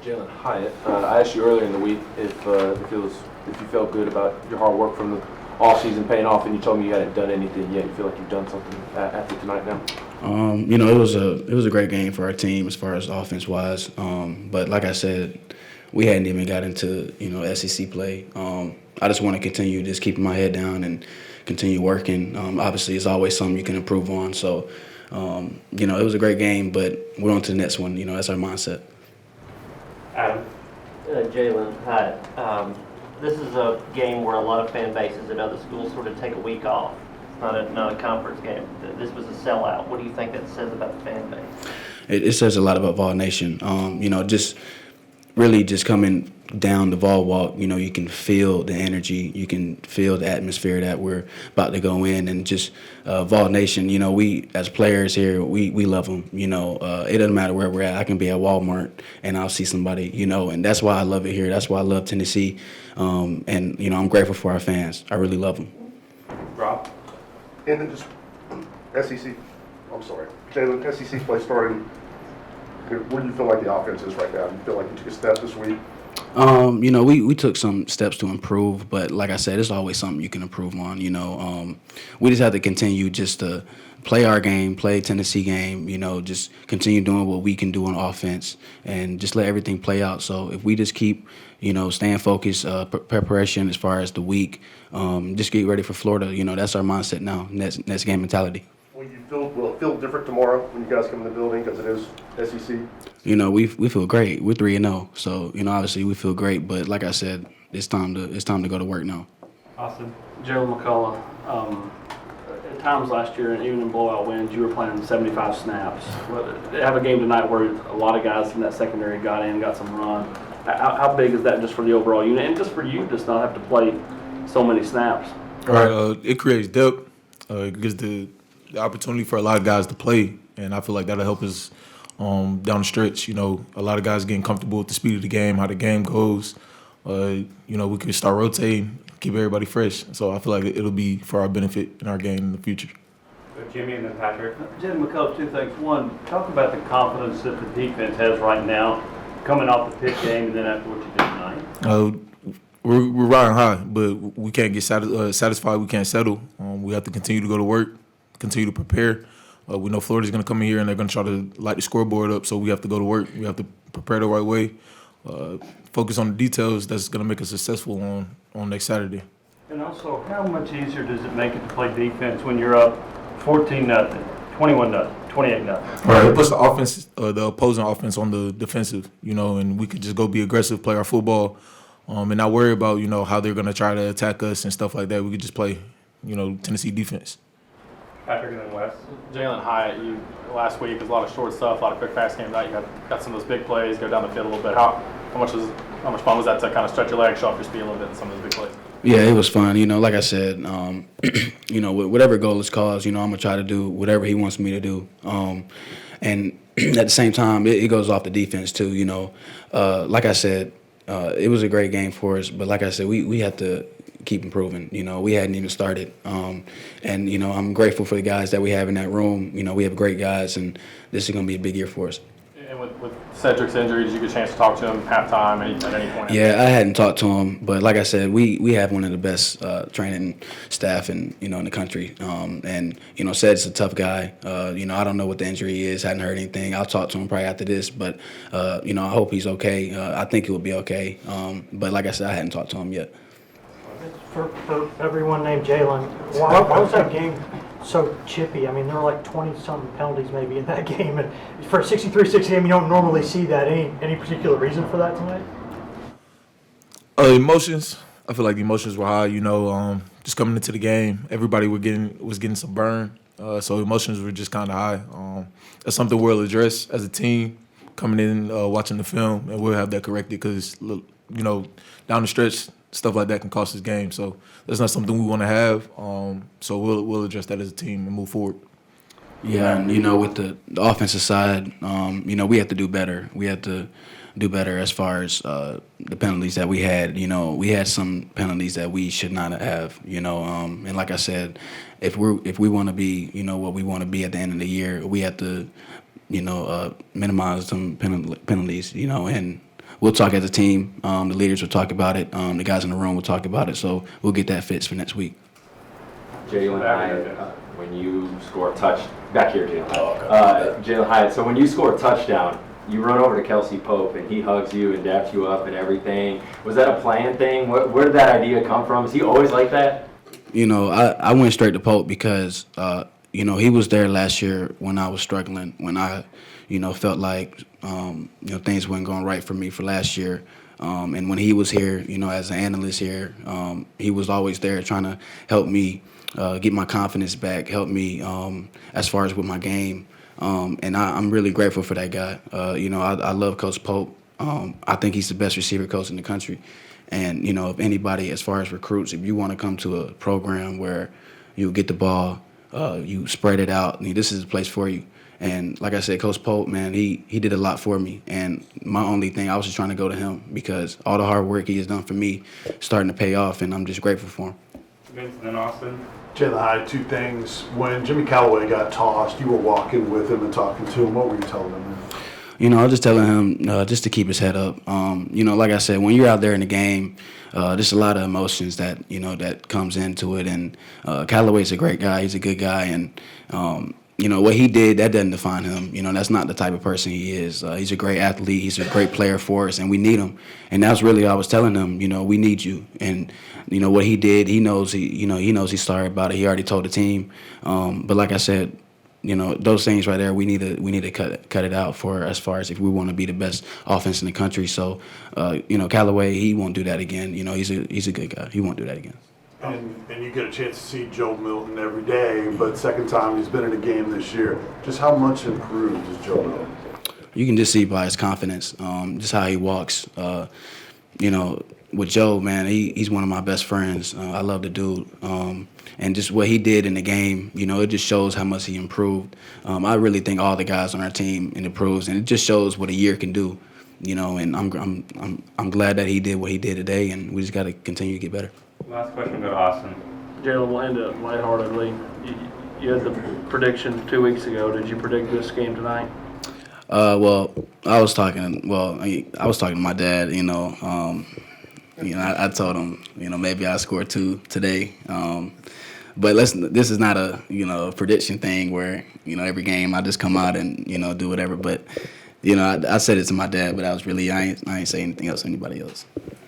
Jalin Hyatt. I asked you earlier in the week if you felt good about your hard work from the off season paying off, and you told me you hadn't done anything yet. You feel like you've done something after tonight now? It was a great game for our team as far as offense wise. But like I said, we hadn't even got into SEC play. I just want to continue just keeping my head down and continue working. Obviously, it's always something you can improve on. So, it was a great game, but we're on to the next one. That's our mindset. Adam. Jalin Hyatt. This is a game where a lot of fan bases at other schools sort of take a week off. It's not a conference game. This was a sellout. What do you think that says about the fan base? It says a lot about Vol Nation. Just really just coming down the Vol Walk, you can feel the energy, you can feel the atmosphere that we're about to go in, and just Vol Nation, we as players here, we love them. It doesn't matter where we're at. I can be at Walmart and I'll see somebody, and that's why I love it here. That's why I love Tennessee, and I'm grateful for our fans. I really love them. Rob? And then just Jaylen, SEC play starting. Where do you feel like the offense is right now? Do you feel like you took a step this week? We took some steps to improve, but like I said, it's always something you can improve on. We just have to continue just to play our game, play Tennessee game. Just continue doing what we can do on offense, and just let everything play out. So if we just keep, staying focused, preparation as far as the week, just get ready for Florida. That's our mindset now. Next game mentality. Will it feel different tomorrow when you guys come in the building because it is SEC? We feel great. We're 3-0, so obviously we feel great. But like I said, it's time to go to work now. Awesome. Gerald McCullough. At times last year, and even in blowout wins, you were playing 75 snaps. They have a game tonight where a lot of guys from that secondary got some run. How big is that just for the overall unit, and just for you, just not have to play so many snaps? All right. It creates depth. It gives the opportunity for a lot of guys to play, and I feel like that'll help us down the stretch. A lot of guys getting comfortable with the speed of the game, how the game goes. We can start rotating, keep everybody fresh. So I feel like it'll be for our benefit in our game in the future. Jimmy and then Patrick. Jalin McCullough, two things. One, talk about the confidence that the defense has right now, coming off the Pitt game, and then after what you did tonight. We're riding high, but we can't get satisfied. We can't settle. We have to continue to go to work, continue to prepare. We know Florida's going to come in here and they're going to try to light the scoreboard up, so we have to go to work. We have to prepare the right way, focus on the details that's going to make us successful on next Saturday. And also, how much easier does it make it to play defense when you're up 14-0, 21-0, 28-0? Right, it puts the offense, the opposing offense on the defensive, and we could just go be aggressive, play our football, and not worry about, how they're going to try to attack us and stuff like that. We could just play, Tennessee defense. Patrick and then Wes. Jalin Hyatt, last week, there's a lot of short stuff, a lot of quick, fast game night. You got some of those big plays, go down the field a little bit. How much fun was that to kind of stretch your legs, show off your speed a little bit in some of those big plays? Yeah, it was fun. Like I said, whatever goal is caused, I'm going to try to do whatever he wants me to do. And at the same time, it goes off the defense too, Like I said, it was a great game for us, but like I said, we have to keep improving. We hadn't even started. And, I'm grateful for the guys that we have in that room. We have great guys, and this is going to be a big year for us. And with Cedric's injury, did you get a chance to talk to him halftime at any point? Yeah, I hadn't talked to him, but like I said, we have one of the best training staff in the country. And Cedric's a tough guy. I don't know what the injury is. Hadn't heard anything. I'll talk to him probably after this, but I hope he's okay. I think he'll be okay. But like I said, I hadn't talked to him yet. For everyone named Jaylen, why was that game so chippy? I mean, there were like 20-something penalties maybe in that game. And for a 63-6 game, you don't normally see that. Any particular reason for that tonight? Emotions. I feel like the emotions were high, just coming into the game. Everybody was getting some burn. So emotions were just kind of high. That's something we'll address as a team coming in, watching the film, and we'll have that corrected because, down the stretch, stuff like that can cost us games. So that's not something we want to have. So we'll address that as a team and move forward. Yeah, and with the offensive side, we have to do better. We have to do better as far as the penalties that we had. We had some penalties that we should not have. And like I said, if we want to be, what we want to be at the end of the year, we have to, minimize some penalties. And we'll talk as a team. The leaders will talk about it. The guys in the room will talk about it. So we'll get that fixed for next week. Jaylen Hyatt, when you score a touch, back here, Jaylen. Jalin Hyatt, so when you score a touchdown, you run over to Kelsey Pope and he hugs you and daps you up and everything. Was that a planned thing? Where did that idea come from? Is he always like that? You know, I went straight to Pope because, you know, he was there last year when I was struggling, when I, you know, felt like, you know, things weren't going right for me for last year. And when he was here, you know, as an analyst here, he was always there trying to help me get my confidence back, help me as far as with my game. And I'm really grateful for that guy. You know, I love Coach Pope. I think he's the best receiver coach in the country. And, you know, if anybody, as far as recruits, if you want to come to a program where you get the ball, you spread it out, I mean, this is a place for you. And like I said, Coach Pope, man, he did a lot for me. And my only thing, I was just trying to go to him because all the hard work he has done for me starting to pay off, and I'm just grateful for him. Vincent and Austin. Jalin Hyatt, two things. When Jimmy Calloway got tossed, you were walking with him and talking to him. What were you telling him? You know, I was just telling him just to keep his head up. You know, like I said, when you're out there in the game, there's a lot of emotions that, you know, that comes into it. And Calloway's a great guy. He's a good guy. And, you know, what he did, that doesn't define him. You know, that's not the type of person he is. He's a great athlete. He's a great player for us, and we need him. And that's really all I was telling him, you know, we need you. And, you know, what he did, he knows he's sorry about it. He already told the team. But like I said, you know, those things right there, we need to cut it out for as far as if we want to be the best offense in the country. So, you know, Callaway, he won't do that again. You know, he's a good guy. He won't do that again. And you get a chance to see Joe Milton every day, but second time he's been in a game this year. Just how much improved is Joe Milton? You can just see by his confidence, just how he walks. You know, with Joe, man, he's one of my best friends. I love the dude. And just what he did in the game, you know, it just shows how much he improved. I really think all the guys on our team improves, and it just shows what a year can do. You know, and I'm glad that he did what he did today, and we just got to continue to get better. Last question, go to Austin. Jaylen, we'll end it lightheartedly. You had the prediction 2 weeks ago. Did you predict this game tonight? Well, I was talking to my dad. You know, I told him, you know, maybe I score 2 today. But this is not a prediction thing where, you know, every game I just come out and, you know, do whatever. But, you know, I said it to my dad, but I ain't saying anything else to anybody else.